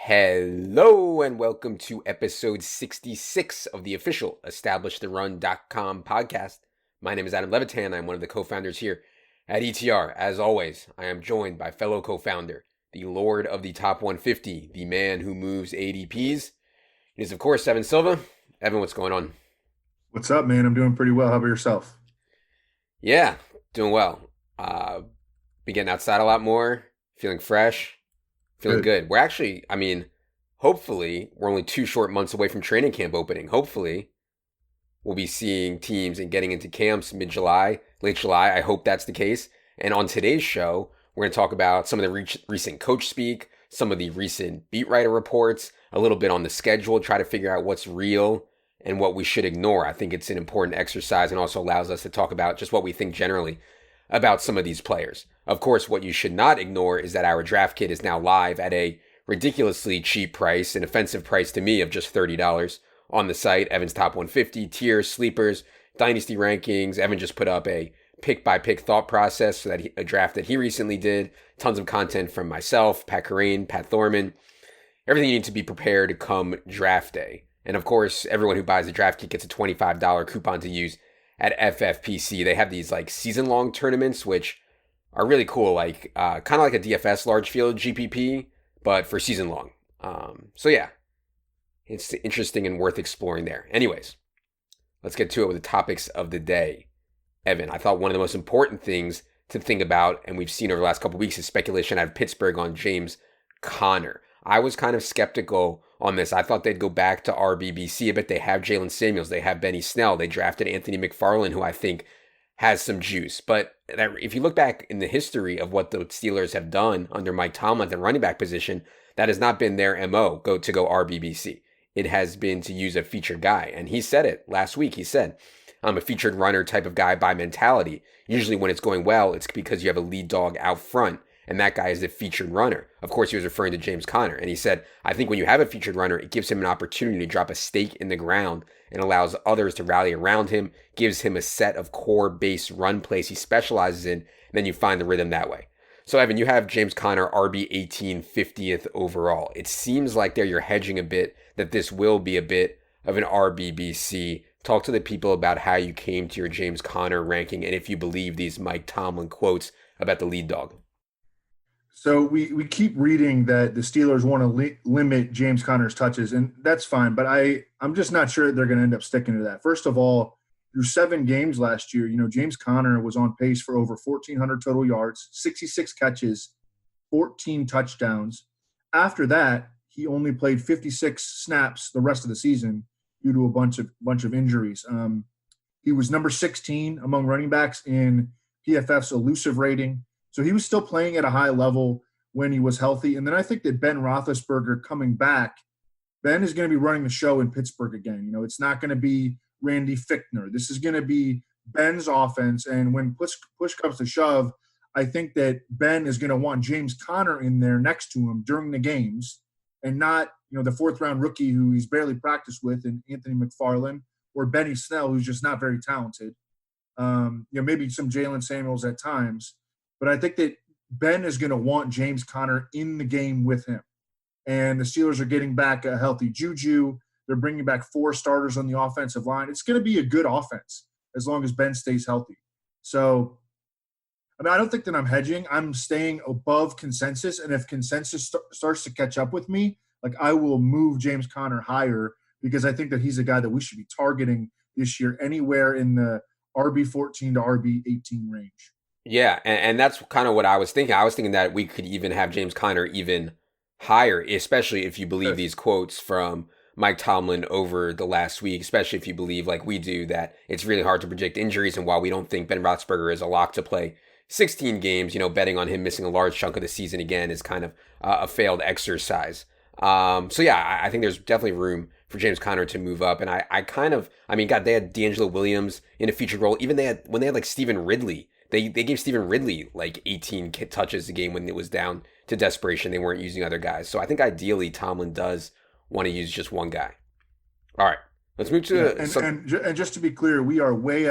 Hello and welcome to episode 66 of the official EstablishTheRun.com podcast. My name is Adam Levitan. I'm one of the co-founders here at ETR. As always, I am joined by fellow co-founder, the Lord of the Top 150, the man who moves ADPs. It is, of course, Evan Silva. Evan, what's going on? What's up, man? I'm doing pretty well. How about yourself? Yeah, doing well. Been getting outside a lot more, feeling fresh. Feeling Good. good. We're actually, hopefully, we're only 2 short months away from training camp opening. Hopefully, we'll be seeing teams and getting into camps mid-July, late July. I hope that's the case. And on today's show, we're going to talk about some of the recent coach speak, some of the recent beat writer reports, a little bit on the schedule, try to figure out what's real and what we should ignore. I think it's an important exercise and also allows us to talk about just what we think generally about some of these players. Of course, what you should not ignore is that our draft kit is now live at a ridiculously cheap price, an offensive price to me of just $30 on the site. Evan's Top 150, tiers, sleepers, Dynasty Rankings. Evan just put up a pick-by-pick thought process so that a draft that he recently did. Tons of content from myself, Pat Corrine, Pat Thorman. Everything you need to be prepared come draft day. And of course, everyone who buys the draft kit gets a $25 coupon to use at FFPC. They have these like season-long tournaments, which are really cool, like kind of like a DFS large field GPP, but for season long. So yeah, it's interesting and worth exploring there. Anyways, let's get to it with the topics of the day. Evan, I thought one of the most important things to think about, and we've seen over the last couple of weeks, is speculation out of Pittsburgh on James Conner. I was kind of skeptical on this. I thought they'd go back to RBBC, but they have Jalen Samuels, they have Benny Snell, they drafted Anthony McFarland, who I think has some juice. But if you look back in the history of what the Steelers have done under Mike Tomlin at the running back position, that has not been their MO, go RBBC. It has been to use a featured guy. And he said it last week. He said, I'm a featured runner type of guy by mentality. Usually when it's going well, it's because you have a lead dog out front, and that guy is the featured runner. Of course, he was referring to James Conner. And he said, I think when you have a featured runner, it gives him an opportunity to drop a stake in the ground and allows others to rally around him, gives him a set of core base run plays he specializes in, and then you find the rhythm that way. So, Evan, you have James Conner, RB 18, 50th overall. It seems like you're hedging a bit that this will be a bit of an RBBC. Talk to the people about how you came to your James Conner ranking and if you believe these Mike Tomlin quotes about the lead dog. So we keep reading that the Steelers want to limit James Conner's touches, and that's fine. But I'm just not sure they're going to end up sticking to that. First of all, through 7 games last year, James Conner was on pace for over 1,400 total yards, 66 catches, 14 touchdowns. After that, he only played 56 snaps the rest of the season due to a bunch of injuries. He was number 16 among running backs in PFF's elusive rating. So he was still playing at a high level when he was healthy. And then I think that Ben Roethlisberger coming back, Ben is going to be running the show in Pittsburgh again. It's not going to be Randy Fichtner. This is going to be Ben's offense. And when push comes to shove, I think that Ben is going to want James Conner in there next to him during the games and not, the 4th-round rookie who he's barely practiced with in Anthony McFarland or Benny Snell, who's just not very talented. Maybe some Jalen Samuels at times. But I think that Ben is going to want James Conner in the game with him. And the Steelers are getting back a healthy Juju. They're bringing back 4 starters on the offensive line. It's going to be a good offense as long as Ben stays healthy. So, I don't think that I'm hedging. I'm staying above consensus. And if consensus starts to catch up with me, I will move James Conner higher because I think that he's a guy that we should be targeting this year anywhere in the RB14 to RB18 range. Yeah, and that's kind of what I was thinking. I was thinking that we could even have James Conner even higher, especially if you believe these quotes from Mike Tomlin over the last week, especially if you believe, like we do, that it's really hard to predict injuries. And while we don't think Ben Roethlisberger is a lock to play 16 games, betting on him missing a large chunk of the season again is kind of a failed exercise. So yeah, I think there's definitely room for James Conner to move up. And God, they had D'Angelo Williams in a featured role. Even when they had like Stephen Ridley. They gave Stephen Ridley like 18 touches a game when it was down to desperation. They weren't using other guys. So I think ideally Tomlin does want to use just one guy. All right, let's move to and just to be clear, we are way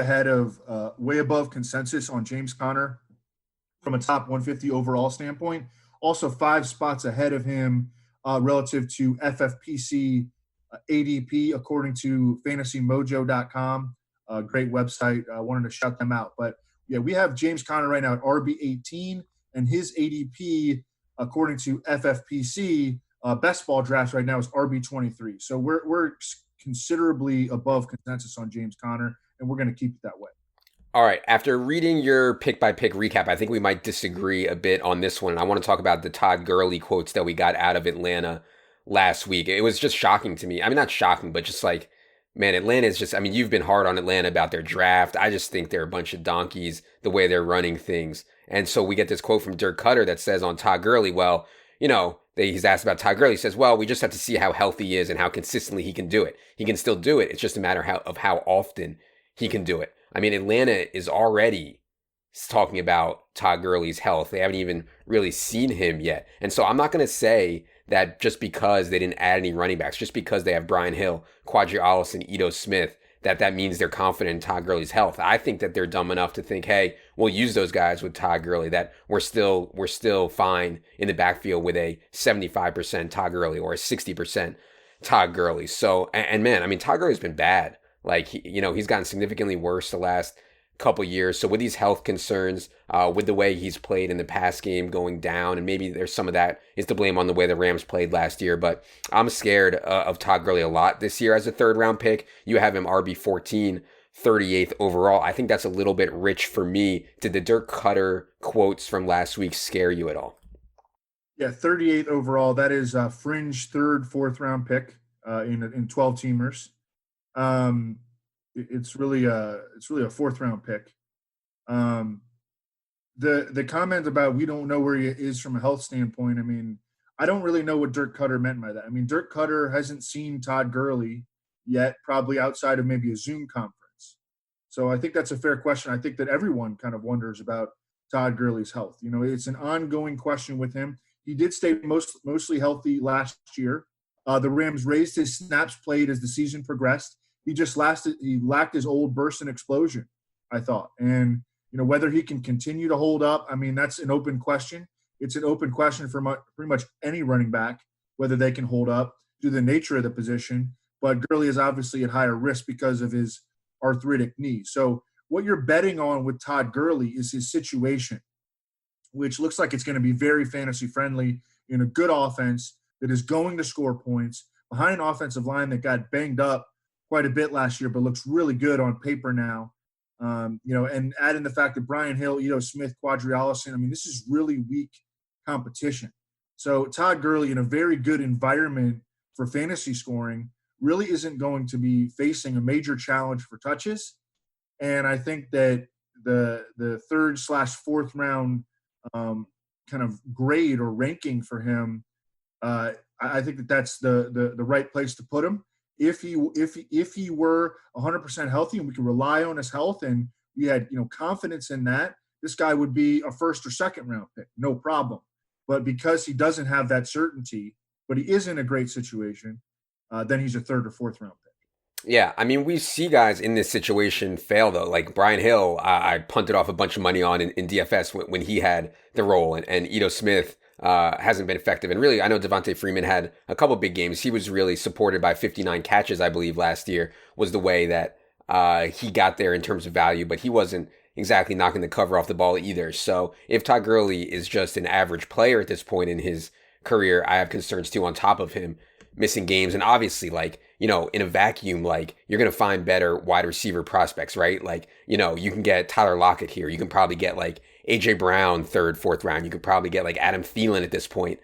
above consensus on James Conner from a top 150 overall standpoint. Also 5 spots ahead of him relative to FFPC ADP, according to fantasymojo.com. Great website. I wanted to shout them out. But yeah, we have James Conner right now at RB18, and his ADP, according to FFPC, best ball drafts right now is RB23. So we're considerably above consensus on James Conner, and we're going to keep it that way. All right. After reading your pick-by-pick recap, I think we might disagree a bit on this one. I want to talk about the Todd Gurley quotes that we got out of Atlanta last week. It was just shocking to me. I mean, not shocking, but just like, man, Atlanta is just, I mean, you've been hard on Atlanta about their draft. I just think they're a bunch of donkeys the way they're running things. And so we get this quote from Dirk Cutter that says on Todd Gurley, well, you know, he's asked about Todd Gurley. He says, well, we just have to see how healthy he is and how consistently he can do it. He can still do it. It's just a matter of how often he can do it. I mean, Atlanta is already talking about Todd Gurley's health. They haven't even really seen him yet. And so I'm not going to say that just because they didn't add any running backs, just because they have Brian Hill, Quadri and Ito Smith, that means they're confident in Todd Gurley's health. I think that they're dumb enough to think, hey, we'll use those guys with Todd Gurley, that we're still fine in the backfield with a 75% Todd Gurley or a 60% Todd Gurley. So, and man, I mean, Todd Gurley's been bad. Like, he's gotten significantly worse the last couple years. So with these health concerns, with the way he's played in the pass game going down, and maybe there's some of that is to blame on the way the Rams played last year, but I'm scared of Todd Gurley a lot this year as a third round pick. You have him RB14, 38th overall. I think that's a little bit rich for me. Did the Dirk Cutter quotes from last week scare you at all? Yeah, 38th overall. That is a fringe third, fourth round pick in 12 teamers. It's really a fourth round pick. The comment about we don't know where he is from a health standpoint, I mean, I don't really know what Dirk Cutter meant by that. I mean, Dirk Cutter hasn't seen Todd Gurley yet, probably outside of maybe a Zoom conference. So I think that's a fair question. I think that everyone kind of wonders about Todd Gurley's health. It's an ongoing question with him. He did stay mostly healthy last year. The Rams raised his snaps played as the season progressed. He lacked his old burst and explosion, I thought. And, whether he can continue to hold up, I mean, that's an open question. It's an open question for pretty much any running back, whether they can hold up due to the nature of the position. But Gurley is obviously at higher risk because of his arthritic knee. So what you're betting on with Todd Gurley is his situation, which looks like it's going to be very fantasy friendly in a good offense that is going to score points behind an offensive line that got banged up quite a bit last year, but looks really good on paper now. And add in the fact that Brian Hill, Ito Smith, Quadri, I mean, this is really weak competition. So Todd Gurley, in a very good environment for fantasy scoring, really isn't going to be facing a major challenge for touches. And I think that the third/fourth round kind of grade or ranking for him, I think that's the right place to put him. If he were 100% healthy and we could rely on his health and we had confidence in that, this guy would be a first or second round pick, no problem. But because he doesn't have that certainty, but he is in a great situation, then he's a third or fourth round pick. Yeah, I mean, we see guys in this situation fail, though. Like Brian Hill, I punted off a bunch of money on in DFS when he had the role, and Ito Smith hasn't been effective. And really, I know Devontae Freeman had a couple big games. He was really supported by 59 catches, I believe, last year was the way that he got there in terms of value, but he wasn't exactly knocking the cover off the ball either. So if Todd Gurley is just an average player at this point in his career, I have concerns too on top of him missing games. And obviously, in a vacuum, you're going to find better wide receiver prospects, right? You can get Tyler Lockett here. You can probably get AJ Brown, third, fourth round. You could probably get Adam Thielen at this point,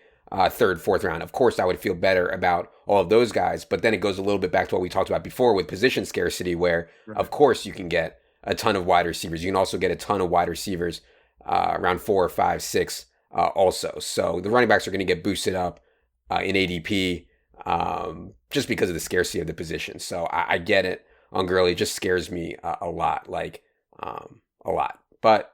third, fourth round. Of course, I would feel better about all of those guys, but then it goes a little bit back to what we talked about before with position scarcity, where right. Of course you can get a ton of wide receivers. You can also get a ton of wide receivers around 4, 5, 6 also. So the running backs are going to get boosted up in ADP just because of the scarcity of the position. So I get it on Gurley. It just scares me a lot, a lot. But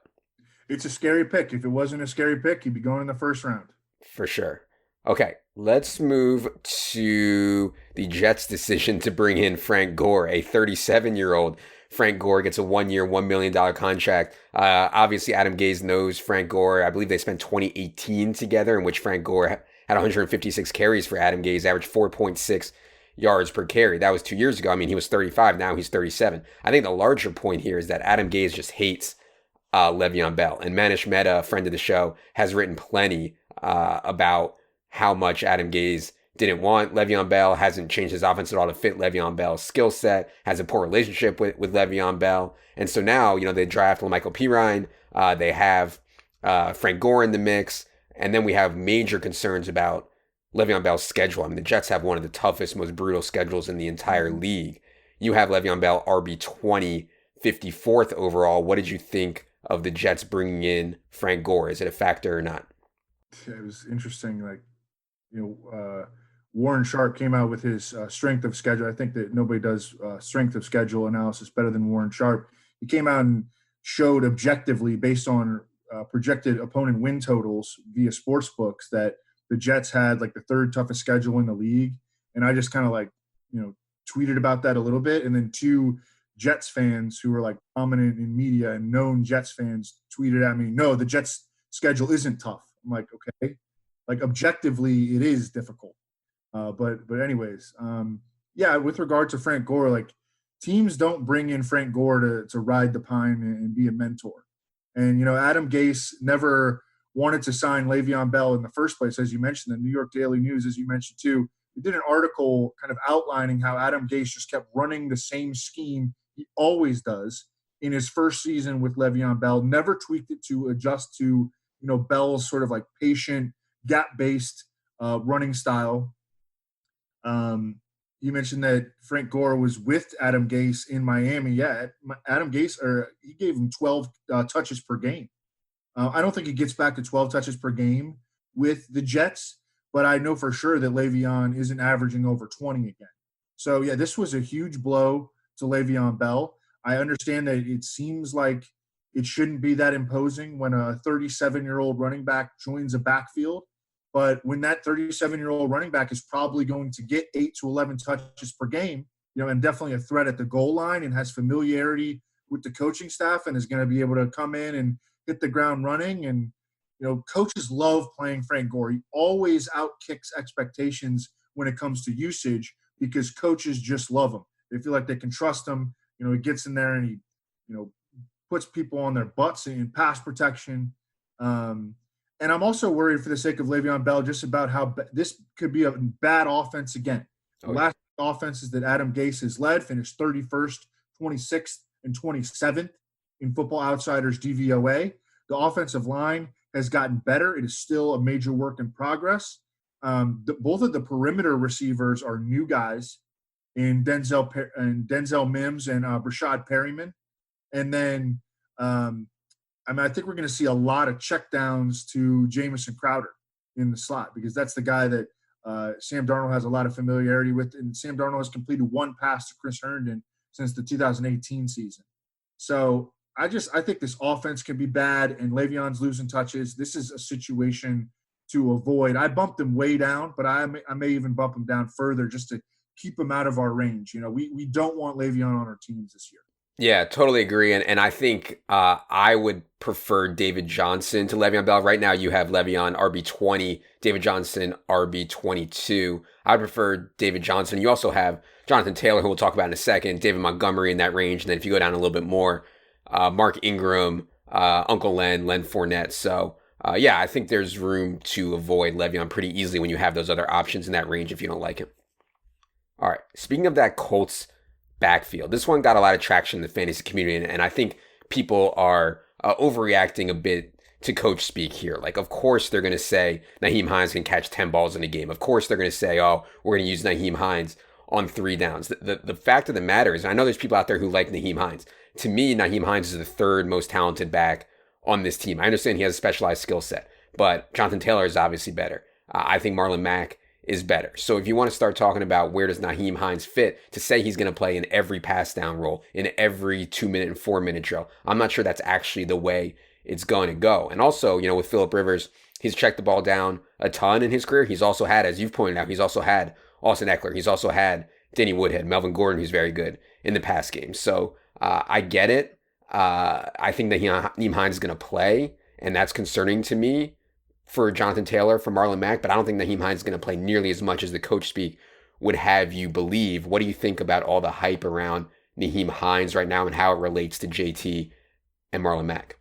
it's a scary pick. If it wasn't a scary pick, he'd be going in the first round. For sure. Okay, let's move to the Jets' decision to bring in Frank Gore, a 37-year-old. Frank Gore gets a 1-year, $1 million contract. Obviously, Adam Gase knows Frank Gore. I believe they spent 2018 together, in which Frank Gore had 156 carries for Adam Gase, averaged 4.6 yards per carry. That was 2 years ago. I mean, he was 35. Now he's 37. I think the larger point here is that Adam Gase just hates Le'Veon Bell. And Manish Mehta, a friend of the show, has written plenty about how much Adam Gase didn't want Le'Veon Bell, hasn't changed his offense at all to fit Le'Veon Bell's skill set, has a poor relationship with Le'Veon Bell. And so now, they draft Michael Pirine. They have Frank Gore in the mix. And then we have major concerns about Le'Veon Bell's schedule. I mean, the Jets have one of the toughest, most brutal schedules in the entire league. You have Le'Veon Bell RB20, 54th overall. What did you think of the Jets bringing in Frank Gore? Is it a factor or not? It was interesting. Warren Sharp came out with his strength of schedule. I think that nobody does strength of schedule analysis better than Warren Sharp. He came out and showed objectively, based on projected opponent win totals via sports books, that the Jets had the third toughest schedule in the league. And I just kind of tweeted about that a little bit. And then two Jets fans who were prominent in media and known Jets fans tweeted at me, no, the Jets schedule isn't tough. I'm like, okay, objectively it is difficult. But anyways, with regard to Frank Gore, teams don't bring in Frank Gore to ride the pine and be a mentor. And, Adam Gase never wanted to sign Le'Veon Bell in the first place. As you mentioned, the New York Daily News, as you mentioned too, we did an article kind of outlining how Adam Gase just kept running the same scheme he always does in his first season with Le'Veon Bell, never tweaked it to adjust to, Bell's sort of patient, gap-based running style. You mentioned that Frank Gore was with Adam Gase in Miami. Yeah, Adam Gase, he gave him 12 touches per game. I don't think he gets back to 12 touches per game with the Jets, but I know for sure that Le'Veon isn't averaging over 20 again. So, yeah, this was a huge blow to Le'Veon Bell. I understand that it seems like it shouldn't be that imposing when a 37-year-old running back joins a backfield. But when that 37-year-old running back is probably going to get 8 to 11 touches per game, and definitely a threat at the goal line and has familiarity with the coaching staff and is going to be able to come in and hit the ground running. And, coaches love playing Frank Gore. He always outkicks expectations when it comes to usage because coaches just love him. They feel like they can trust him. He gets in there and he, puts people on their butts in pass protection. And I'm also worried for the sake of Le'Veon Bell just about how this could be a bad offense again. The last offenses that Adam Gase has led finished 31st, 26th, and 27th in Football Outsiders DVOA. The offensive line has gotten better. It is still a major work in progress. Both of the perimeter receivers are new guys in Denzel Mims and Rashad Perryman. And then I think we're going to see a lot of checkdowns to Jamison Crowder in the slot because that's the guy that Sam Darnold has a lot of familiarity with. And Sam Darnold has completed one pass to Chris Herndon since the 2018 season. So I think this offense can be bad, and Le'Veon's losing touches. This is a situation to avoid. I bumped him way down, but I may even bump him down further just to keep him out of our range. We don't want Le'Veon on our teams this year. Yeah, totally agree. And I think I would prefer David Johnson to Le'Veon Bell. Right now you have Le'Veon RB20, David Johnson RB22. I prefer David Johnson. You also have Jonathan Taylor, who we'll talk about in a second, David Montgomery in that range. And then if you go down a little bit more, Mark Ingram, Uncle Len Fournette. So, I think there's room to avoid Le'Veon pretty easily when you have those other options in that range if you don't like him. All right, speaking of that Colts backfield, this one got a lot of traction in the fantasy community, and I think people are overreacting a bit to coach speak here. Of course they're going to say Nyheim Hines can catch 10 balls in a game. Of course they're going to say, oh, we're going to use Nyheim Hines on 3 downs. The fact of the matter is, and I know there's people out there who like Nyheim Hines. To me, Nyheim Hines is the third most talented back on this team. I understand he has a specialized skill set, but Jonathan Taylor is obviously better. I think Marlon Mack is better. So if you want to start talking about where does Nyheim Hines fit, to say he's going to play in every pass down role, in every 2-minute and 4-minute drill, I'm not sure that's actually the way it's going to go. And also, with Phillip Rivers, he's checked the ball down a ton in his career. He's also had, as you've pointed out, he's also had Austin Eckler. He's also had Denny Woodhead, Melvin Gordon, who's very good in the pass game. So I get it. I think that Nyheim Hines is going to play, and that's concerning to me. for Jonathan Taylor, for Marlon Mack, but I don't think Nyheim Hines is going to play nearly as much as the coach speak would have you believe. What do you think about all the hype around Nyheim Hines right now and how it relates to JT and Marlon Mack?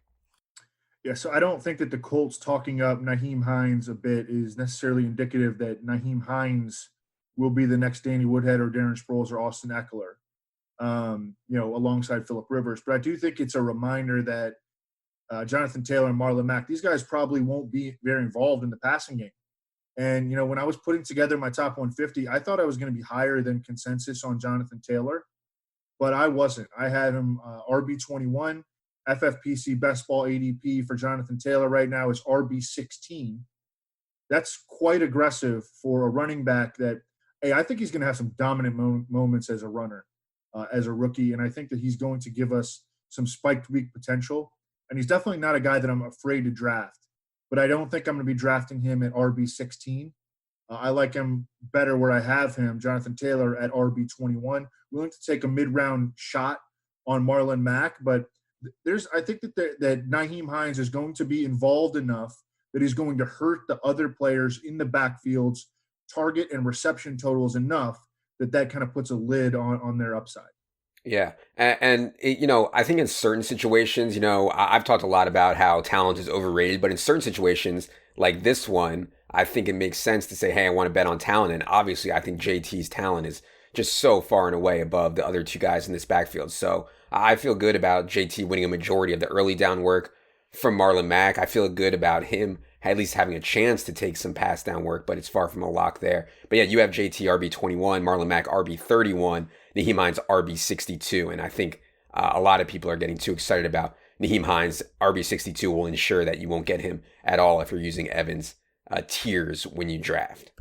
Yeah, so I don't think that the Colts talking up Nyheim Hines a bit is necessarily indicative that Nyheim Hines will be the next Danny Woodhead or Darren Sproles or Austin Eckler, alongside Phillip Rivers. But I do think it's a reminder that Jonathan Taylor and Marlon Mack, these guys probably won't be very involved in the passing game. And, when I was putting together my top 150, I thought I was going to be higher than consensus on Jonathan Taylor, but I wasn't. I had him RB21. FFPC best ball ADP for Jonathan Taylor right now is RB16. That's quite aggressive for a running back that, hey, I think he's going to have some dominant moments as a runner, as a rookie. And I think that he's going to give us some spiked week potential. And he's definitely not a guy that I'm afraid to draft. But I don't think I'm going to be drafting him at RB16. I like him better where I have him, Jonathan Taylor, at RB21. Willing to take a mid-round shot on Marlon Mack, but I think that Nyheim Hines is going to be involved enough that he's going to hurt the other players in the backfield's target and reception totals enough that kind of puts a lid on their upside. Yeah. And I think in certain situations, I've talked a lot about how talent is overrated, but in certain situations like this one, I think it makes sense to say, hey, I want to bet on talent. And obviously, I think JT's talent is just so far and away above the other two guys in this backfield. So I feel good about JT winning a majority of the early down work from Marlon Mack. I feel good about him at least having a chance to take some pass down work, but it's far from a lock there. But yeah, you have JT RB21, Marlon Mack RB31, Nyheim Hines RB62, and I think a lot of people are getting too excited about Nyheim Hines. RB62 will ensure that you won't get him at all if you're using Evans tiers when you draft.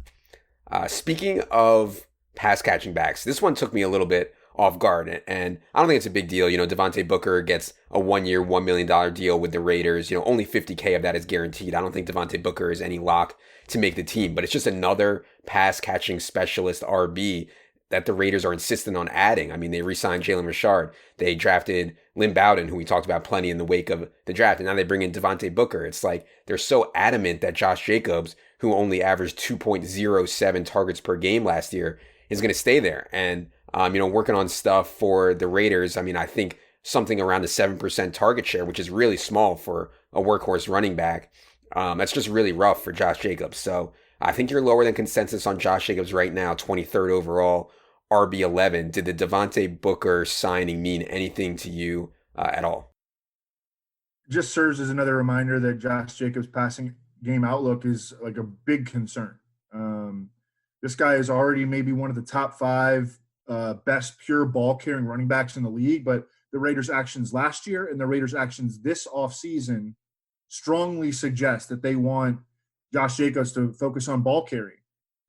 Speaking of pass catching backs, this one took me a little bit off guard, and I don't think it's a big deal. Devontae Booker gets a 1-year, $1 million deal with the Raiders. Only $50K of that is guaranteed. I don't think Devontae Booker is any lock to make the team, but it's just another pass catching specialist RB that the Raiders are insistent on adding. I mean, they re-signed Jalen Richard. They drafted Lynn Bowden, who we talked about plenty in the wake of the draft, and now they bring in Devontae Booker. It's like they're so adamant that Josh Jacobs, who only averaged 2.07 targets per game last year, is going to stay there. And working on stuff for the Raiders, I think something around the 7% target share, which is really small for a workhorse running back. That's just really rough for Josh Jacobs. So I think you're lower than consensus on Josh Jacobs right now, 23rd overall, RB11. Did the Devontae Booker signing mean anything to you at all? Just serves as another reminder that Josh Jacobs' passing game outlook is like a big concern. This guy is already maybe one of the top 5 best pure ball carrying running backs in the league, but the Raiders' actions last year and the Raiders' actions this offseason strongly suggest that they want Josh Jacobs to focus on ball carrying.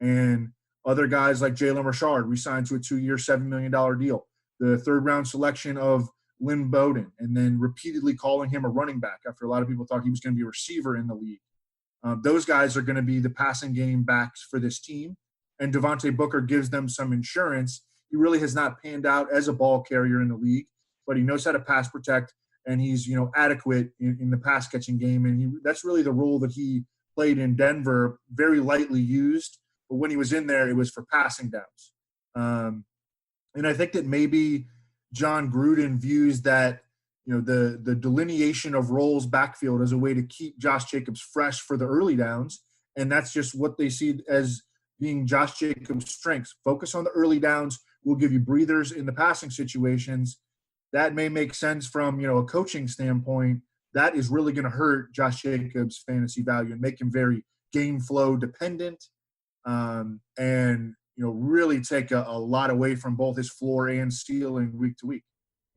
And other guys like Jalen Richard re-signed to a 2-year, $7 million deal. The third-round selection of Lynn Bowden, and then repeatedly calling him a running back after a lot of people thought he was going to be a receiver in the league. Those guys are going to be the passing game backs for this team. And Devontae Booker gives them some insurance. He really has not panned out as a ball carrier in the league, but he knows how to pass protect, and he's adequate in the pass catching game. And that's really the role that he played in Denver, very lightly used. But when he was in there, it was for passing downs. And I think that maybe John Gruden views that the delineation of roles backfield as a way to keep Josh Jacobs fresh for the early downs, and that's just what they see as being Josh Jacobs' strengths. Focus on the early downs. We'll give you breathers in the passing situations. That may make sense from a coaching standpoint. That is really going to hurt Josh Jacobs' fantasy value and make him very game flow dependent, and really take a lot away from both his floor and ceiling week to week.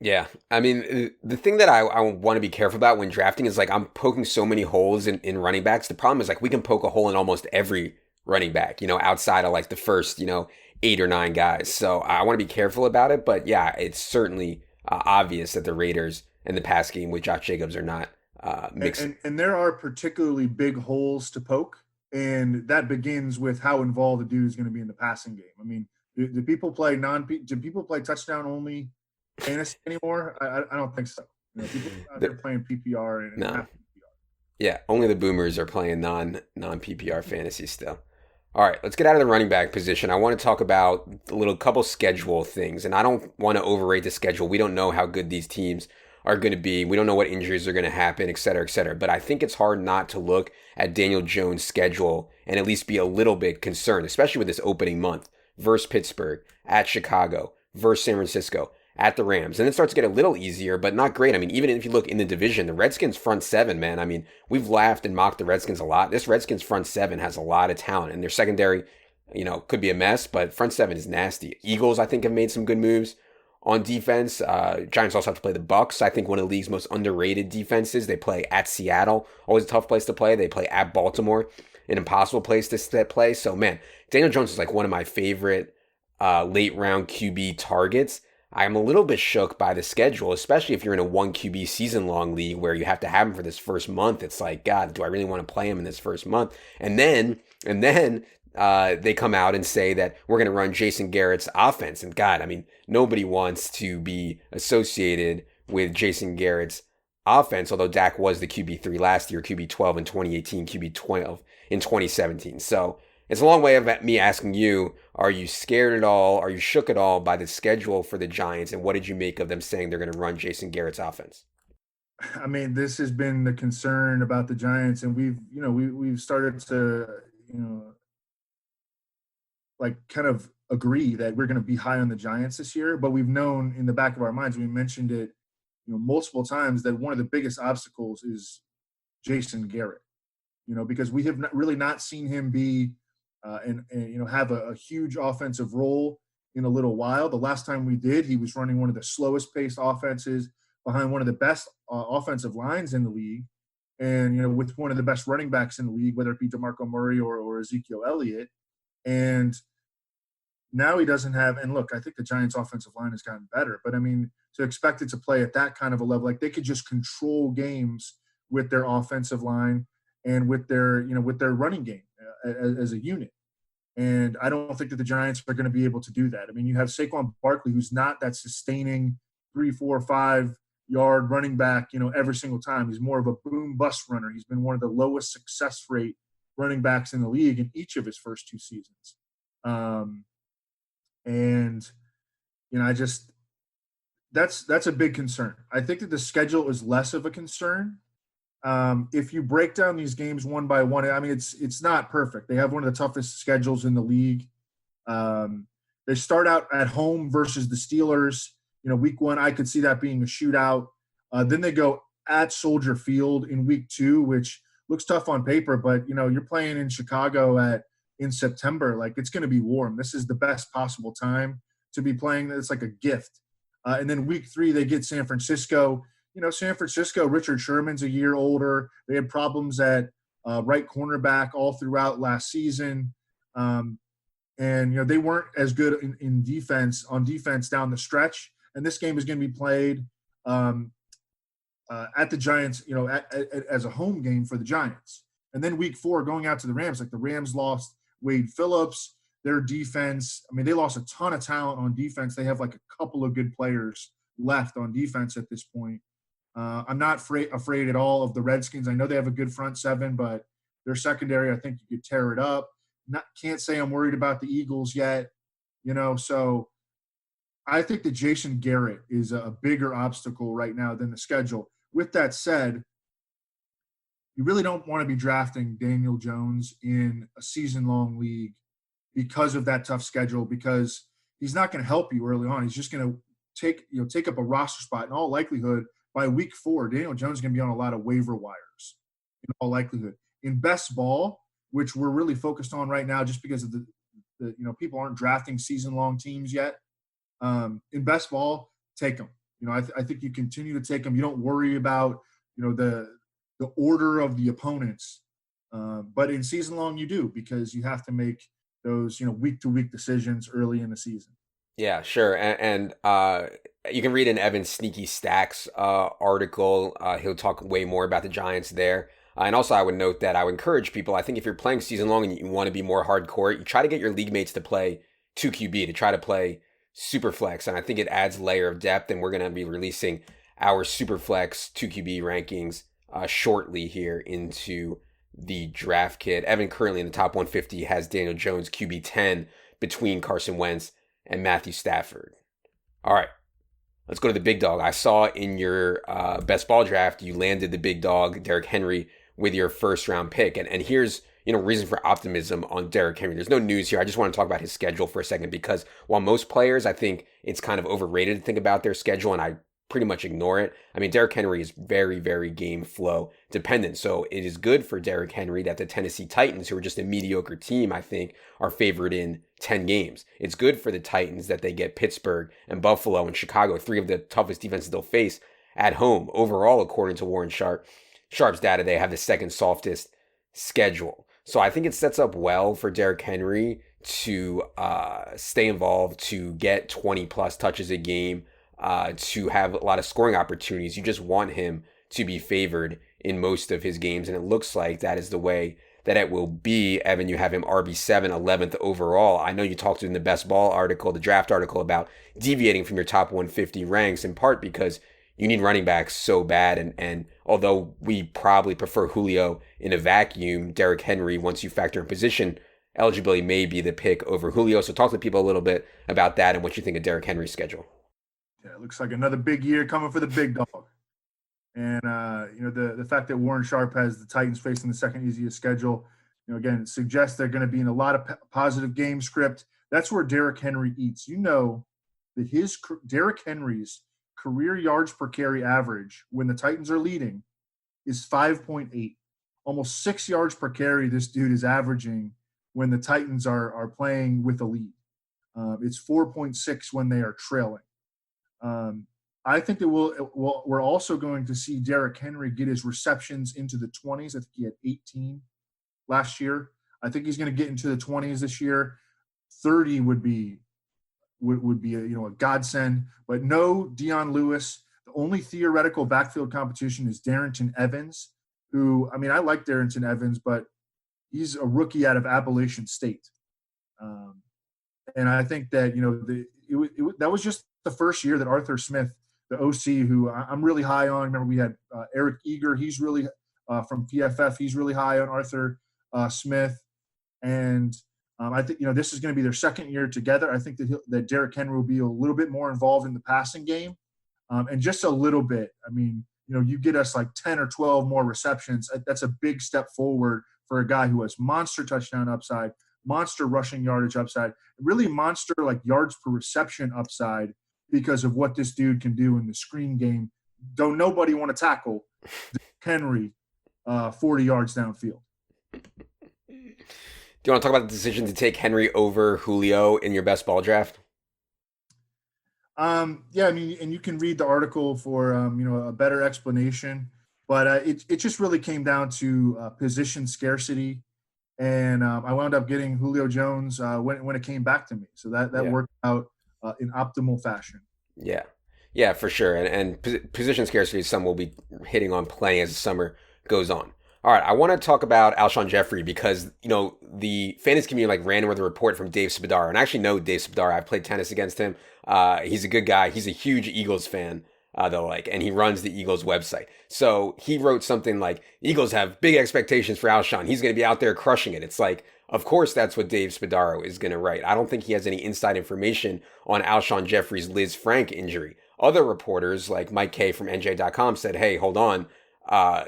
Yeah. The thing that I want to be careful about when drafting is I'm poking so many holes in running backs. The problem is we can poke a hole in almost every running back, outside of the first, 8 or 9 guys. So I want to be careful about it. But yeah, it's certainly obvious that the Raiders and the pass game with Josh Jacobs are not mixed. And there are particularly big holes to poke. And that begins with how involved the dude is going to be in the passing game. Do people play touchdown only fantasy anymore? I don't think so. People out there playing PPR and half PPR. Yeah, only the boomers are playing non PPR fantasy still. All right, let's get out of the running back position. I want to talk about a little couple schedule things, and I don't want to overrate the schedule. We don't know how good these teams are going to be. We don't know what injuries are going to happen, et cetera, et cetera. But I think it's hard not to look at Daniel Jones' schedule and at least be a little bit concerned, especially with this opening month versus Pittsburgh, at Chicago, versus San Francisco, at the Rams. And it starts to get a little easier, but not great. I mean, even if you look in the division, the Redskins front seven, man, I mean, we've laughed and mocked the Redskins a lot. This Redskins front seven has a lot of talent, and their secondary, could be a mess, but front seven is nasty. Eagles, I think, have made some good moves on defense. Giants also have to play the Bucks. I think one of the league's most underrated defenses. They play at Seattle, always a tough place to play. They play at Baltimore, an impossible place to play. So, man, Daniel Jones is like one of my favorite late round QB targets. I'm a little bit shook by the schedule, especially if you're in a one QB season long league where you have to have him for this first month. It's like, God, do I really want to play him in this first month? And then they come out and say that we're going to run Jason Garrett's offense. And God, I mean, nobody wants to be associated with Jason Garrett's offense, although Dak was the QB3 last year, QB12 in 2018, QB12 in 2017. So it's a long way of me asking you, are you scared at all? Are you shook at all by the schedule for the Giants? And what did you make of them saying they're going to run Jason Garrett's offense? I mean, this has been the concern about the Giants, and we've started to, you know, like kind of agree that we're going to be high on the Giants this year. But we've known in the back of our minds, we mentioned it, multiple times, that one of the biggest obstacles is Jason Garrett. Because we have really not seen him be and have a huge offensive role in a little while. The last time we did, he was running one of the slowest paced offenses behind one of the best offensive lines in the league, and with one of the best running backs in the league, whether it be DeMarco Murray or Ezekiel Elliott. And now he doesn't have. And look, I think the Giants' offensive line has gotten better, but I mean, to expect it to play at that kind of a level, like they could just control games with their offensive line and with their running game as a unit. And I don't think that the Giants are going to be able to do that. I mean, you have Saquon Barkley, who's not that sustaining 3, 4, 5-yard running back, every single time. He's more of a boom bust runner. He's been one of the lowest success rate running backs in the league in each of his first two seasons. And I just that's a big concern. I think that the schedule is less of a concern. If you break down these games one by one, I mean, it's not perfect. They have one of the toughest schedules in the league. They start out at home versus the Steelers. Week 1, I could see that being a shootout. Then they go at Soldier Field in week 2, which looks tough on paper, but you're playing in Chicago in September. Like, it's going to be warm. This is the best possible time to be playing. It's like a gift. And then week 3, they get San Francisco. San Francisco, Richard Sherman's a year older. They had problems at right cornerback all throughout last season. And they weren't as good in defense, on defense down the stretch. And this game is going to be played at the Giants, as a home game for the Giants. And then week 4, going out to the Rams, like the Rams lost Wade Phillips, their defense. I mean, they lost a ton of talent on defense. They have like a couple of good players left on defense at this point. I'm not afraid at all of the Redskins. I know they have a good front seven, but their secondary, I think you could tear it up. Can't say I'm worried about the Eagles yet, so I think that Jason Garrett is a bigger obstacle right now than the schedule. With that said, you really don't want to be drafting Daniel Jones in a season-long league because of that tough schedule, because he's not going to help you early on. He's just going to take up a roster spot. In all likelihood, by week 4, Daniel Jones is going to be on a lot of waiver wires, in all likelihood. In best ball, which we're really focused on right now just because of the people aren't drafting season-long teams yet. In best ball, take them. I think you continue to take them. You don't worry about, the order of the opponents. But in season-long, you do, because you have to make those, week-to-week decisions early in the season. Yeah, sure. And you can read in Evan's Sneaky Stacks article. He'll talk way more about the Giants there. And also, I would note that I would encourage people, I think if you're playing season long and you want to be more hardcore, you try to get your league mates to play 2QB, to try to play Superflex. And I think it adds layer of depth. And we're going to be releasing our Superflex 2QB rankings shortly here into the draft kit. Evan currently in the top 150 has Daniel Jones QB10 between Carson Wentz and Matthew Stafford. All right, let's go to the big dog. I saw in your best ball draft, you landed the big dog, Derrick Henry, with your first round pick. And here's, reason for optimism on Derrick Henry. There's no news here. I just want to talk about his schedule for a second, because while most players, I think it's kind of overrated to think about their schedule, and I pretty much ignore it. I mean, Derrick Henry is very, very game flow dependent. So it is good for Derrick Henry that the Tennessee Titans, who are just a mediocre team, I think, are favored in 10 games. It's good for the Titans that they get Pittsburgh and Buffalo and Chicago, 3 of the toughest defenses they'll face at home. Overall, according to Warren Sharp's data, they have the second softest schedule. So I think it sets up well for Derrick Henry to stay involved, to get 20 plus touches a game, to have a lot of scoring opportunities. You just want him to be favored in most of his games, and it looks like that is the way that it will be. Evan, you have him RB7, 11th overall. I know you talked in the best ball article, the draft article, about deviating from your top 150 ranks, in part because you need running backs so bad. And although we probably prefer Julio in a vacuum, Derrick Henry, once you factor in position eligibility, may be the pick over Julio. So talk to people a little bit about that and what you think of Derrick Henry's schedule. Yeah, it looks like another big year coming for the big dog. And, the fact that Warren Sharp has the Titans facing the second easiest schedule, again, it suggests they're going to be in a lot of positive game script. That's where Derrick Henry eats. That Derrick Henry's career yards per carry average when the Titans are leading is 5.8. Almost 6 yards per carry this dude is averaging when the Titans are playing with a lead. It's 4.6 when they are trailing. I think that we're also going to see Derrick Henry get his receptions into the 20s. I think he had 18 last year. I think he's going to get into the 20s this year. 30 would be a godsend. But no Dion Lewis. The only theoretical backfield competition is Darrynton Evans, who, I like Darrynton Evans, but he's a rookie out of Appalachian State. And I think that, that was just the first year that Arthur Smith, the OC, who I'm really high on. Remember, we had Eric Eager. He's really from PFF. He's really high on Arthur Smith. And I think, this is going to be their second year together. I think that Derrick Henry will be a little bit more involved in the passing game, and just a little bit. You get us like 10 or 12 more receptions. That's a big step forward for a guy who has monster touchdown upside, monster rushing yardage upside, really monster like yards per reception upside, because of what this dude can do in the screen game. Don't nobody want to tackle Henry 40 yards downfield. Do you want to talk about the decision to take Henry over Julio in your best ball draft? And you can read the article for a better explanation, but it just really came down to position scarcity, and I wound up getting Julio Jones when it came back to me. So that worked out in optimal fashion. Yeah, for sure. And position scarcity is something we'll be hitting on plenty as the summer goes on. All right, I want to talk about Alshon Jeffrey because, the fantasy community ran with a report from Dave Spadara. And I actually know Dave Spadara. I've played tennis against him. He's a good guy. He's a huge Eagles fan, and he runs the Eagles website. So he wrote something like, Eagles have big expectations for Alshon. He's going to be out there crushing it. It's like, of course, that's what Dave Spadaro is going to write. I don't think he has any inside information on Alshon Jeffrey's Liz Frank injury. Other reporters like Mike Kay from NJ.com said, hey, hold on.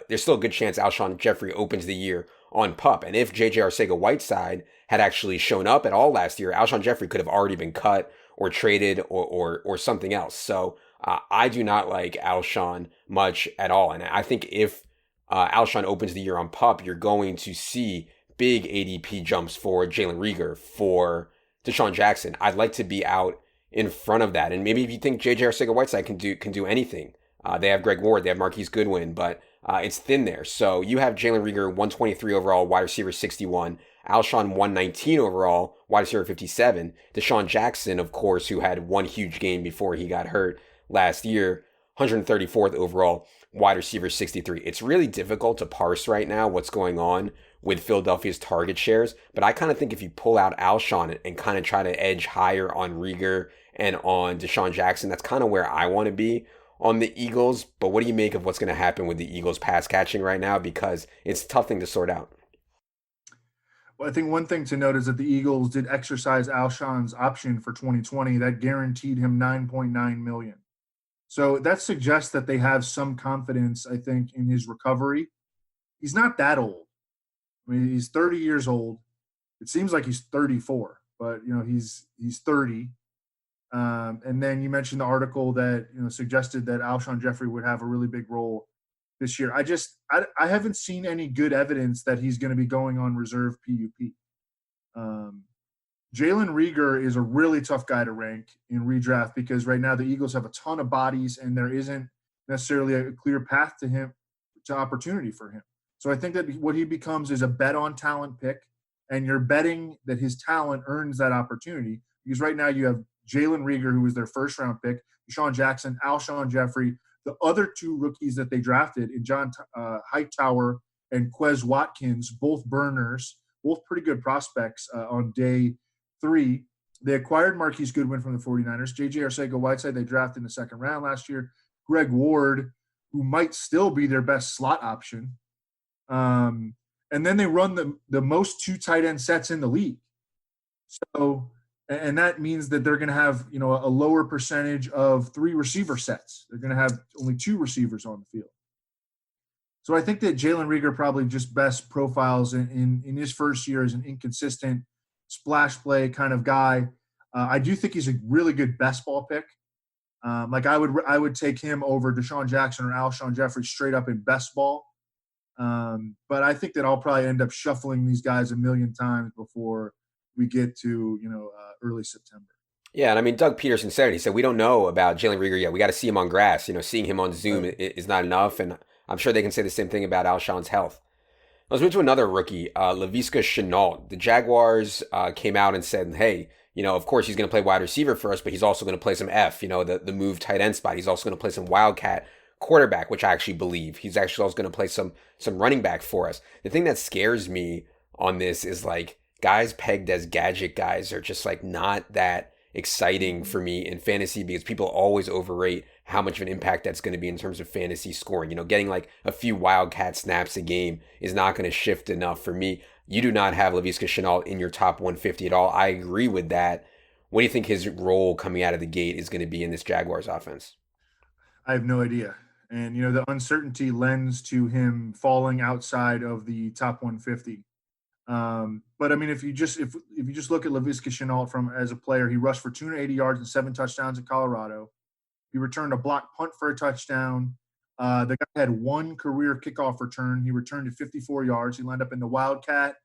There's still a good chance Alshon Jeffrey opens the year on PUP. And if J.J. Arcega-Whiteside had actually shown up at all last year, Alshon Jeffrey could have already been cut or traded or something else. So I do not like Alshon much at all. And I think if Alshon opens the year on PUP, you're going to see big ADP jumps for Jalen Reagor, for Deshaun Jackson. I'd like to be out in front of that. And maybe if you think J.J. Arcega-Whiteside can do anything, they have Greg Ward, they have Marquise Goodwin, but it's thin there. So you have Jalen Reagor, 123 overall, wide receiver 61. Alshon, 119 overall, wide receiver 57. Deshaun Jackson, of course, who had one huge game before he got hurt last year, 134th overall, wide receiver 63. It's really difficult to parse right now what's going on with Philadelphia's target shares, but I kind of think if you pull out Alshon and kind of try to edge higher on Reagor and on Deshaun Jackson, that's kind of where I want to be on the Eagles, but what do you make of what's going to happen with the Eagles pass catching right now? Because it's a tough thing to sort out. Well, I think one thing to note is that the Eagles did exercise Alshon's option for 2020 that guaranteed him 9.9 million. So that suggests that they have some confidence, I think, in his recovery. He's not that old. I mean, he's 30 years old. It seems like he's 34, but he's 30. And then you mentioned the article that suggested that Alshon Jeffrey would have a really big role this year. I haven't seen any good evidence that he's going to be going on reserve PUP. Jalen Reagor is a really tough guy to rank in redraft because right now the Eagles have a ton of bodies and there isn't necessarily a clear path to opportunity for him. So I think that what he becomes is a bet on talent pick, and you're betting that his talent earns that opportunity because right now you have Jalen Reagor, who was their first round pick, Deshaun Jackson, Alshon Jeffrey, the other two rookies that they drafted in John Hightower and Quez Watkins, both burners, both pretty good prospects on day 3. They acquired Marquise Goodwin from the 49ers. J.J. Arcega-Whiteside they drafted in the second round last year. Greg Ward, who might still be their best slot option. And then they run the most 2 tight end sets in the league. So, and that means that they're going to have, a lower percentage of 3 receiver sets. They're going to have only 2 receivers on the field. So I think that Jalen Reagor probably just best profiles in his first year as an inconsistent splash play kind of guy. I do think he's a really good best ball pick. I would take him over Deshaun Jackson or Alshon Jeffrey straight up in best ball. But I think that I'll probably end up shuffling these guys a million times before we get to, early September. Yeah, and I mean, Doug Peterson said it. He said, we don't know about Jalen Reagor yet. We got to see him on grass. Seeing him on Zoom is not enough, and I'm sure they can say the same thing about Alshon's health. Let's move to another rookie, Laviska Shenault. The Jaguars came out and said, hey, of course he's going to play wide receiver for us, but he's also going to play some the move tight end spot. He's also going to play some wildcat quarterback, which I actually believe. He's actually also going to play some running back for us. The thing that scares me on this is guys pegged as gadget guys are just not that exciting for me in fantasy because people always overrate how much of an impact that's going to be in terms of fantasy scoring. Getting a few wildcat snaps a game is not going to shift enough for me. You do not have Laviska Shenault in your top 150 at all. I agree with that. What do you think his role coming out of the gate is going to be in this Jaguars offense? I have no idea. And, the uncertainty lends to him falling outside of the top 150. But I mean, if you just look at Laviska Shenault as a player, he rushed for 280 yards and 7 touchdowns in Colorado. He returned a blocked punt for a touchdown. The guy had 1 career kickoff return. He returned to 54 yards. He lined up in the wildcat,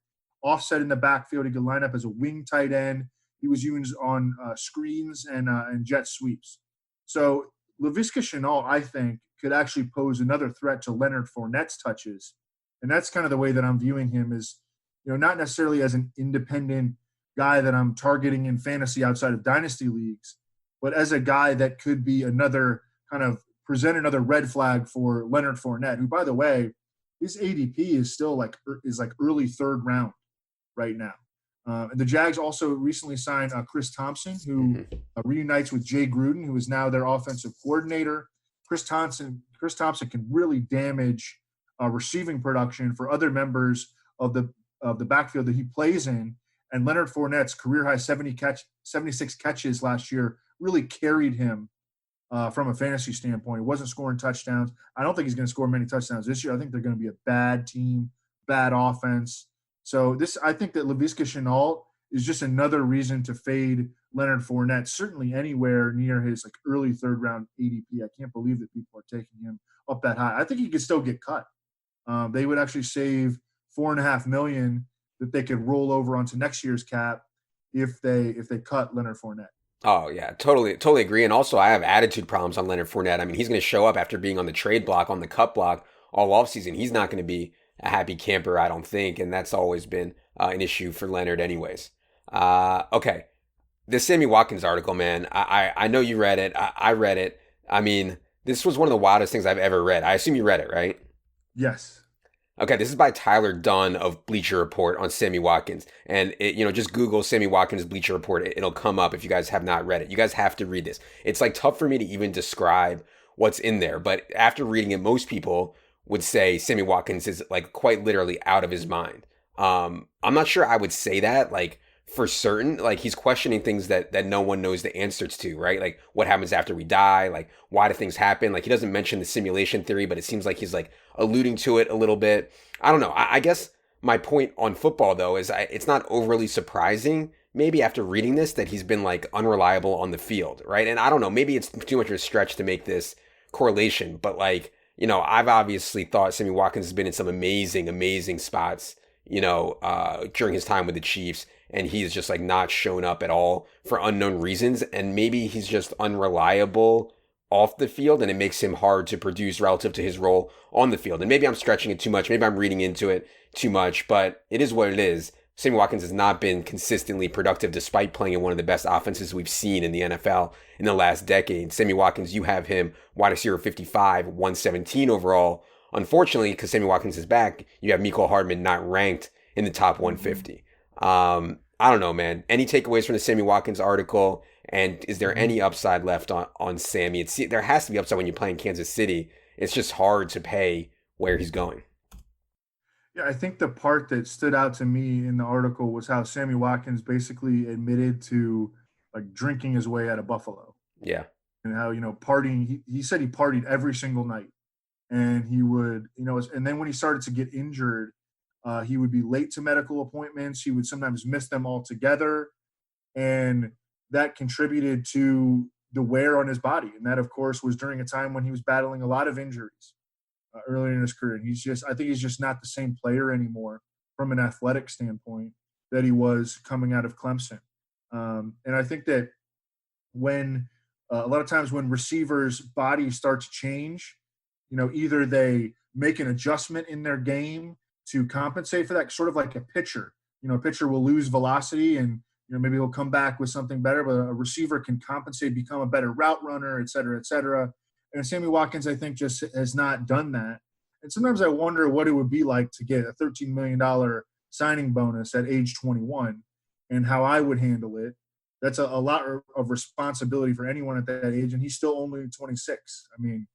offset in the backfield. He could line up as a wing tight end. He was used on screens and jet sweeps. So Laviska Shenault, I think, could actually pose another threat to Leonard Fournette's touches. And that's kind of the way that I'm viewing him is, not necessarily as an independent guy that I'm targeting in fantasy outside of dynasty leagues, but as a guy that could be present another red flag for Leonard Fournette, who, by the way, his ADP is still early 3rd round right now. And the Jags also recently signed Chris Thompson, who reunites with Jay Gruden, who is now their offensive coordinator. Chris Thompson can really damage receiving production for other members of the backfield that he plays in. And Leonard Fournette's career-high 76 catches last year really carried him from a fantasy standpoint. He wasn't scoring touchdowns. I don't think he's going to score many touchdowns this year. I think they're going to be a bad team, bad offense. So I think that Laviska Shenault is just another reason to fade Leonard Fournette, certainly anywhere near his early 3rd round ADP. I can't believe that people are taking him up that high. I think he could still get cut. They would actually save $4.5 million that they could roll over onto next year's cap if they cut Leonard Fournette. Oh yeah, totally agree. And also I have attitude problems on Leonard Fournette. I mean, he's going to show up after being on the trade block, on the cut block all offseason. He's not going to be a happy camper, I don't think. And that's always been an issue for Leonard anyways. Okay. The Sammy Watkins article, man, I know you read it. I read it. I mean, this was one of the wildest things I've ever read. I assume you read it, right? Yes. Okay, this is by Tyler Dunn of Bleacher Report on Sammy Watkins. And, just Google Sammy Watkins Bleacher Report. It'll come up if you guys have not read it. You guys have to read this. It's tough for me to even describe what's in there. But after reading it, most people would say Sammy Watkins is like quite literally out of his mind. I'm not sure I would say that like for certain. Like he's questioning things that no one knows the answers to, right? Like what happens after we die? Like why do things happen? Like he doesn't mention the simulation theory, but it seems like he's like alluding to it a little bit. I don't know. I guess my point on football though is it's not overly surprising maybe after reading this that he's been like unreliable on the field, right? And I don't know, maybe it's too much of a stretch to make this correlation, but like, you know, I've obviously thought Sammy Watkins has been in some amazing, amazing spots, you know, during his time with the Chiefs, and he's just like not shown up at all for unknown reasons. And maybe he's just unreliable off the field, and it makes him hard to produce relative to his role on the field. And maybe I'm stretching it too much. Maybe I'm reading into it too much, but it is what it is. Sammy Watkins has not been consistently productive despite playing in one of the best offenses we've seen in the NFL in the last decade. Sammy Watkins, you have him wide receiver 55, 117 overall. Unfortunately, because Sammy Watkins is back, you have Mecole Hardman not ranked in the top 150. I don't know, man. Any takeaways from the Sammy Watkins article? And is there any upside left on Sammy? There has to be upside when you play in Kansas City. It's just hard to pay where he's going. Yeah, I think the part that stood out to me in the article was how Sammy Watkins basically admitted to like drinking his way out of Buffalo. Yeah. And how, you know, partying, he said he partied every single night. And he would, you know, and then when he started to get injured, he would be late to medical appointments. He would sometimes miss them altogether. And that contributed to the wear on his body. And that, of course, was during a time when he was battling a lot of injuries earlier in his career. And I think he's just not the same player anymore from an athletic standpoint that he was coming out of Clemson. And I think that when a lot of times when receivers' bodies start to change, you know, either they make an adjustment in their game to compensate for that, sort of like a pitcher. You know, a pitcher will lose velocity and, you know, maybe he'll come back with something better, but a receiver can compensate, become a better route runner, et cetera, et cetera. And Sammy Watkins, I think, just has not done that. And sometimes I wonder what it would be like to get a $13 million signing bonus at age 21 and how I would handle it. That's a lot of responsibility for anyone at that age, and he's still only 26. I mean,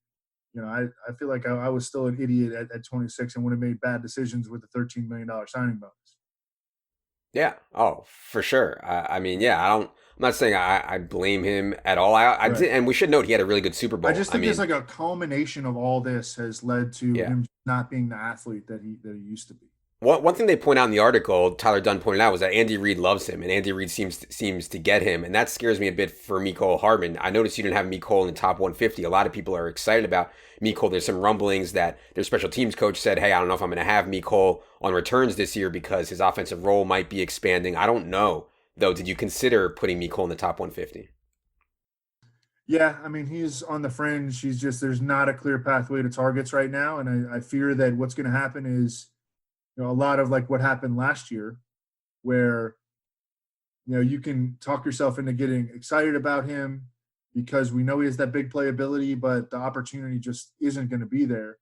you know, I feel like I was still an idiot at 26 and would have made bad decisions with the $13 million signing bonus. Yeah. Oh, for sure. I mean, yeah, I'm not saying I blame him at all. I Right. did, and we should note he had a really good Super Bowl. I just think there's like a culmination of all this has led to him not being the athlete that he used to be. One thing they point out in the article, Tyler Dunn pointed out, was that Andy Reid loves him, and Andy Reid seems to get him, and that scares me a bit for Mecole Hardman. I noticed you didn't have Mecole in the top 150. A lot of people are excited about Mecole. There's some rumblings that their special teams coach said, hey, I don't know if I'm going to have Mecole on returns this year because his offensive role might be expanding. I don't know, though. Did you consider putting Mecole in the top 150? Yeah, I mean, he's on the fringe. There's not a clear pathway to targets right now, and I fear that what's going to happen is, you know, a lot of like what happened last year, where, you know, you can talk yourself into getting excited about him because we know he has that big playability, but the opportunity just isn't going to be there.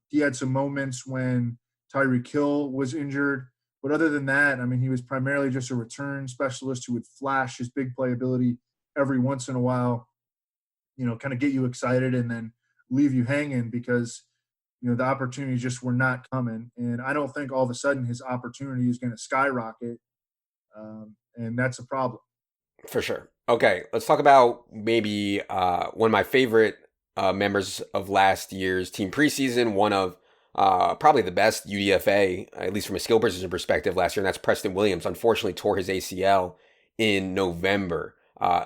He had some moments when Tyreek Hill was injured, but other than that, I mean, he was primarily just a return specialist who would flash his big playability every once in a while, you know, kind of get you excited and then leave you hanging because, you know, the opportunities just were not coming. And I don't think all of a sudden his opportunity is going to skyrocket. And that's a problem. For sure. Okay, let's talk about maybe one of my favorite members of last year's team preseason, one of probably the best UDFA, at least from a skill position perspective last year, and that's Preston Williams. Unfortunately, tore his ACL in November.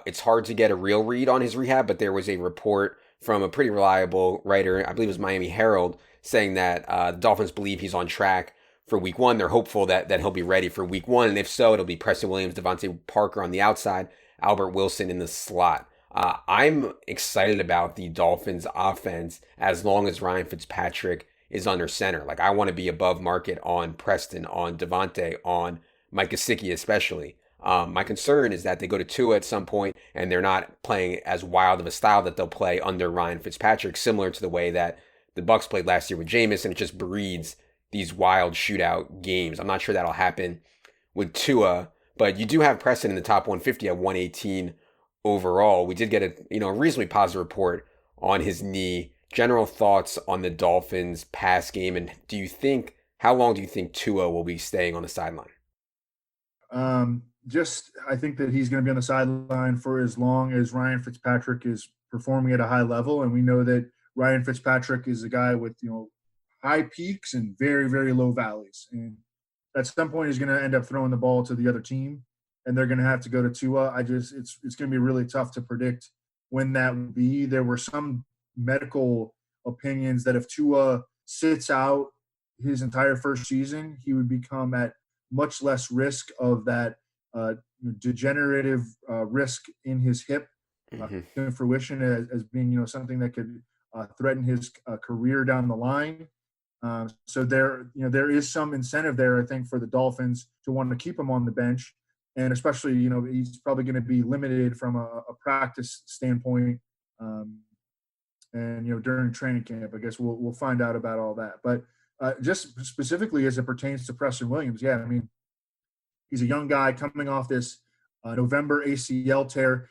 It's hard to get a real read on his rehab, but there was a report from a pretty reliable writer, I believe it was Miami Herald, saying that the Dolphins believe he's on track for week one. They're hopeful that he'll be ready for week one. And if so, it'll be Preston Williams, Devontae Parker on the outside, Albert Wilson in the slot. I'm excited about the Dolphins offense as long as Ryan Fitzpatrick is under center. Like, I want to be above market on Preston, on Devontae, on Mike Gesicki especially. My concern is that they go to Tua at some point and they're not playing as wild of a style that they'll play under Ryan Fitzpatrick, similar to the way that the Bucs played last year with Jameis, and it just breeds these wild shootout games. I'm not sure that'll happen with Tua, but you do have Preston in the top 150 at 118 overall. We did get a reasonably positive report on his knee. General thoughts on the Dolphins' pass game, and how long do you think Tua will be staying on the sideline? I think that he's going to be on the sideline for as long as Ryan Fitzpatrick is performing at a high level, and we know that Ryan Fitzpatrick is a guy with high peaks and very, very low valleys, and at some point he's going to end up throwing the ball to the other team, and they're going to have to go to Tua. It's going to be really tough to predict when that would be. There were some medical opinions that if Tua sits out his entire first season, he would become at much less risk of that degenerative risk in his hip to fruition as being something that could threaten his career down the line. So there is some incentive there, I think, for the Dolphins to want to keep him on the bench, and especially he's probably going to be limited from a practice standpoint, and during training camp. I guess we'll find out about all that, but just specifically as it pertains to Preston Williams, yeah, I mean, he's a young guy coming off this November ACL tear.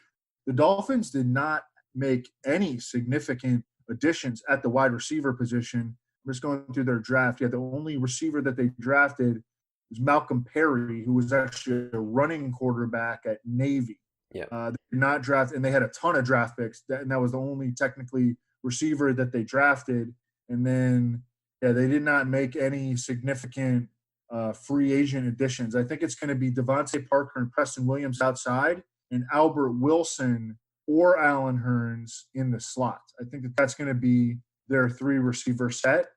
The Dolphins did not make any significant additions at the wide receiver position. I'm just going through their draft. Yeah, the only receiver that they drafted was Malcolm Perry, who was actually a running quarterback at Navy. Yeah. They did not draft, and they had a ton of draft picks, and that was the only technically receiver that they drafted. And then, yeah, they did not make any significant free agent additions. I think it's going to be Devontae Parker and Preston Williams outside, and Albert Wilson or Allen Hurns in the slot. I think that's going to be their three receiver set.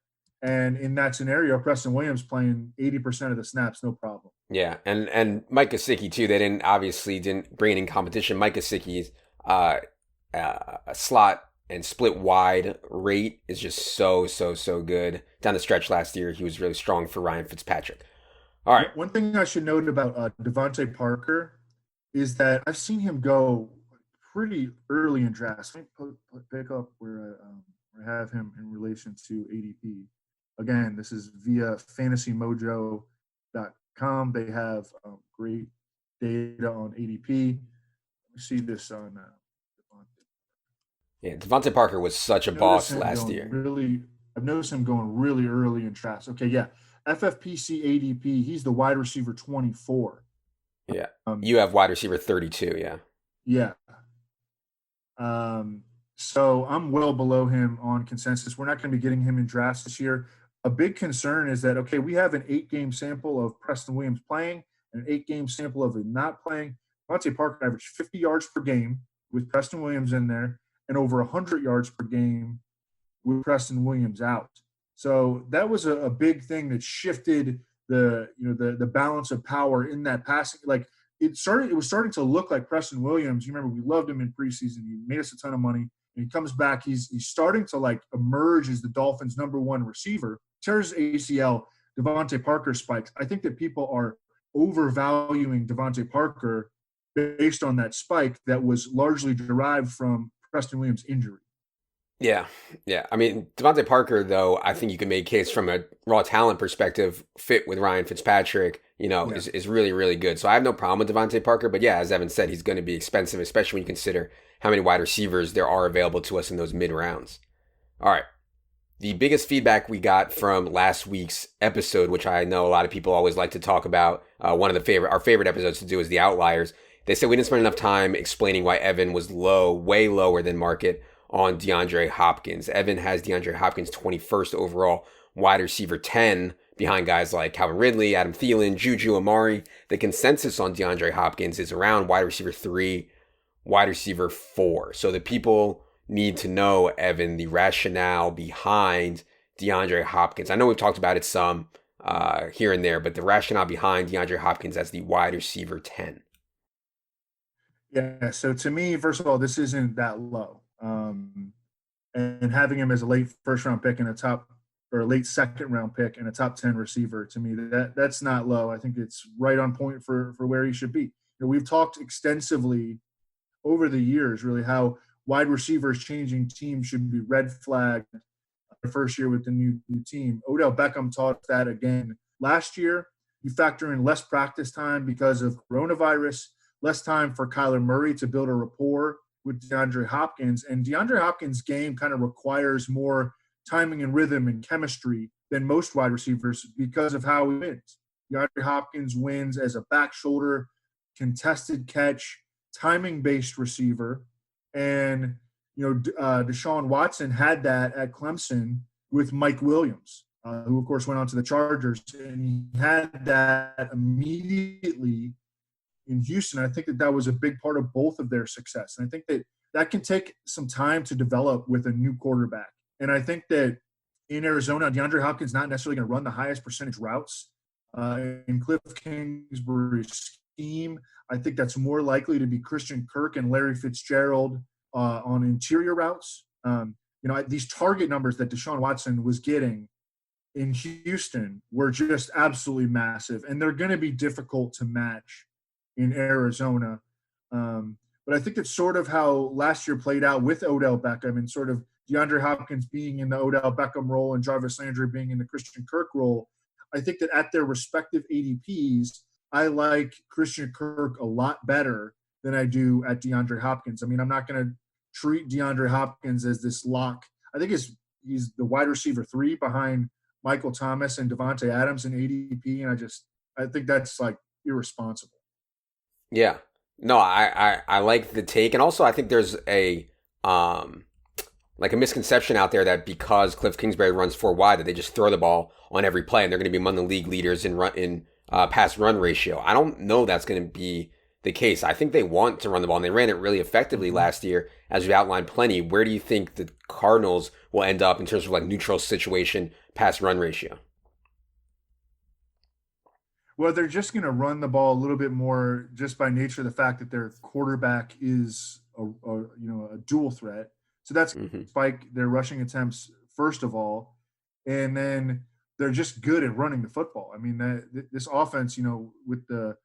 And in that scenario, Preston Williams playing 80% of the snaps, no problem. Yeah, and Mike Gesicki too. They didn't bring in competition. Mike Gesicki's slot and split wide rate is just so good. Down the stretch last year, he was really strong for Ryan Fitzpatrick. All right. One thing I should note about Devontae Parker is that I've seen him go pretty early in drafts. Let me pick up where I have him in relation to ADP. Again, this is via fantasymojo.com. They have great data on ADP. We see this on Devontae. Yeah, Devontae Parker was such a boss last year. I've noticed him going really early in drafts. Okay, yeah. FFPC ADP, he's the wide receiver 24. Yeah. You have wide receiver 32, yeah. Yeah. So I'm well below him on consensus. We're not going to be getting him in drafts this year. A big concern is that, okay, we have an 8-game sample of Preston Williams playing and an 8-game sample of him not playing. Devontae Parker averaged 50 yards per game with Preston Williams in there and over 100 yards per game with Preston Williams out. So that was a big thing that shifted the balance of power in that passing. Like it was starting to look like Preston Williams. You remember we loved him in preseason. He made us a ton of money. And he comes back. He's starting to like emerge as the Dolphins' number one receiver. Tears ACL, Devontae Parker spikes. I think that people are overvaluing Devontae Parker based on that spike that was largely derived from Preston Williams' injury. Yeah. I mean, Devontae Parker, though, I think you can make a case from a raw talent perspective, fit with Ryan Fitzpatrick, is really, really good. So I have no problem with Devontae Parker. But yeah, as Evan said, he's going to be expensive, especially when you consider how many wide receivers there are available to us in those mid rounds. All right. The biggest feedback we got from last week's episode, which I know a lot of people always like to talk about, our favorite episodes to do is the outliers. They said we didn't spend enough time explaining why Evan was way lower than market on DeAndre Hopkins. Evan has DeAndre Hopkins 21st overall, wide receiver 10, behind guys like Calvin Ridley, Adam Thielen, Juju, Amari. The consensus on DeAndre Hopkins is around wide receiver 3, wide receiver 4. So the people need to know, Evan, the rationale behind DeAndre Hopkins. I know we've talked about it some here and there, but the rationale behind DeAndre Hopkins as the wide receiver 10. Yeah, so to me, first of all, this isn't that low. And having him as a late first-round pick and a late second-round pick and a top 10 receiver, to me, that's not low. I think it's right on point for where he should be. We've talked extensively over the years, really, how wide receivers changing teams should be red flagged the first year with the new team. Odell Beckham taught that again last year. You factor in less practice time because of coronavirus, less time for Kyler Murray to build a rapport with DeAndre Hopkins. And DeAndre Hopkins' game kind of requires more timing and rhythm and chemistry than most wide receivers because of how he wins. DeAndre Hopkins wins as a back shoulder, contested catch, timing-based receiver. And, Deshaun Watson had that at Clemson with Mike Williams, who, of course, went on to the Chargers. And he had that immediately in Houston. I think that was a big part of both of their success. And I think that can take some time to develop with a new quarterback. And I think that in Arizona, DeAndre Hopkins not necessarily going to run the highest percentage routes in Cliff Kingsbury's scheme. I think that's more likely to be Christian Kirk and Larry Fitzgerald on interior routes. These target numbers that Deshaun Watson was getting in Houston were just absolutely massive, and they're going to be difficult to match in Arizona. But I think it's sort of how last year played out with Odell Beckham, and sort of DeAndre Hopkins being in the Odell Beckham role and Jarvis Landry being in the Christian Kirk role. I think that at their respective ADPs, I like Christian Kirk a lot better than I do at DeAndre Hopkins. I mean, I'm not going to treat DeAndre Hopkins as this lock. I think he's the wide receiver 3 behind Michael Thomas and Devontae Adams in ADP, and I think that's like irresponsible. Yeah. No, I like the take. And also I think there's a misconception out there that because Cliff Kingsbury runs 4 wide that they just throw the ball on every play and they're going to be among the league leaders in pass run ratio. I don't know that's going to be the case. I think they want to run the ball, and they ran it really effectively last year, as we outlined plenty. Where do you think the Cardinals will end up in terms of like neutral situation pass run ratio? Well, they're just going to run the ball a little bit more just by nature of the fact that their quarterback is a dual threat. So that's going to spike their rushing attempts first of all, and then they're just good at running the football. I mean, this offense, with the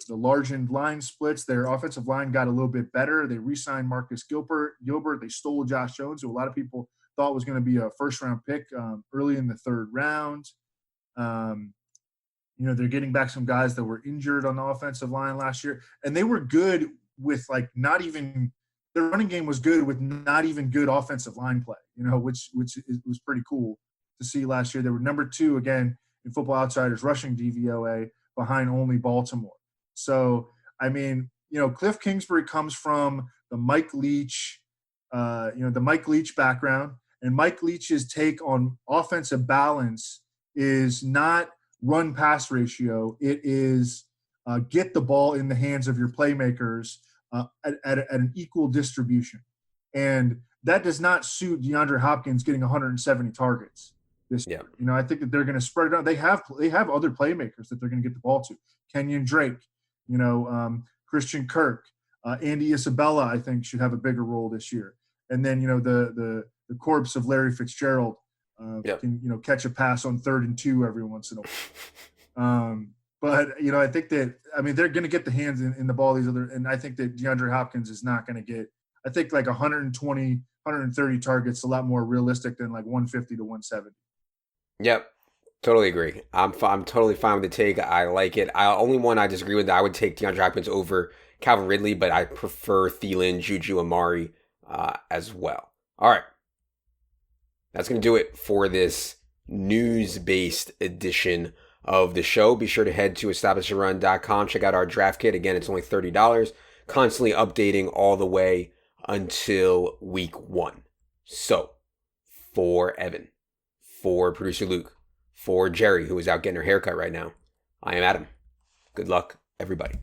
large end line splits, their offensive line got a little bit better. They re-signed Marcus Gilbert. They stole Josh Jones, who a lot of people thought was going to be a first-round pick early in the 3rd round. They're getting back some guys that were injured on the offensive line last year, and they were good with their running game was good with not even good offensive line play, which was pretty cool to see last year. They were number 2 again in Football Outsiders rushing DVOA behind only Baltimore. So, I mean, Cliff Kingsbury comes from the Mike Leach background, and Mike Leach's take on offensive balance is not run pass ratio. It is get the ball in the hands of your playmakers at an equal distribution. And that does not suit DeAndre Hopkins getting 170 targets this year. I think that they're going to spread it out. They have other playmakers that they're going to get the ball to. Kenyon Drake, Christian Kirk, Andy Isabella, I think should have a bigger role this year. And then, the corpse of Larry Fitzgerald can, catch a pass on 3rd and 2 every once in a while. But, I think that, they're going to get the hands in the ball, and I think that DeAndre Hopkins is not going to get, I think like 120, 130 targets, a lot more realistic than like 150 to 170. Yep. Totally agree. I'm totally fine with the take. I like it. Only one I disagree with, I would take DeAndre Hopkins over Calvin Ridley, but I prefer Thielen, Juju, Amari as well. All right. That's going to do it for this news-based edition of the show. Be sure to head to establishadrun.com. Check out our draft kit. Again, it's only $30. Constantly updating all the way until week 1. So, for Evan, for producer Luke, for Jerry, who is out getting her haircut right now, I am Adam. Good luck, everybody.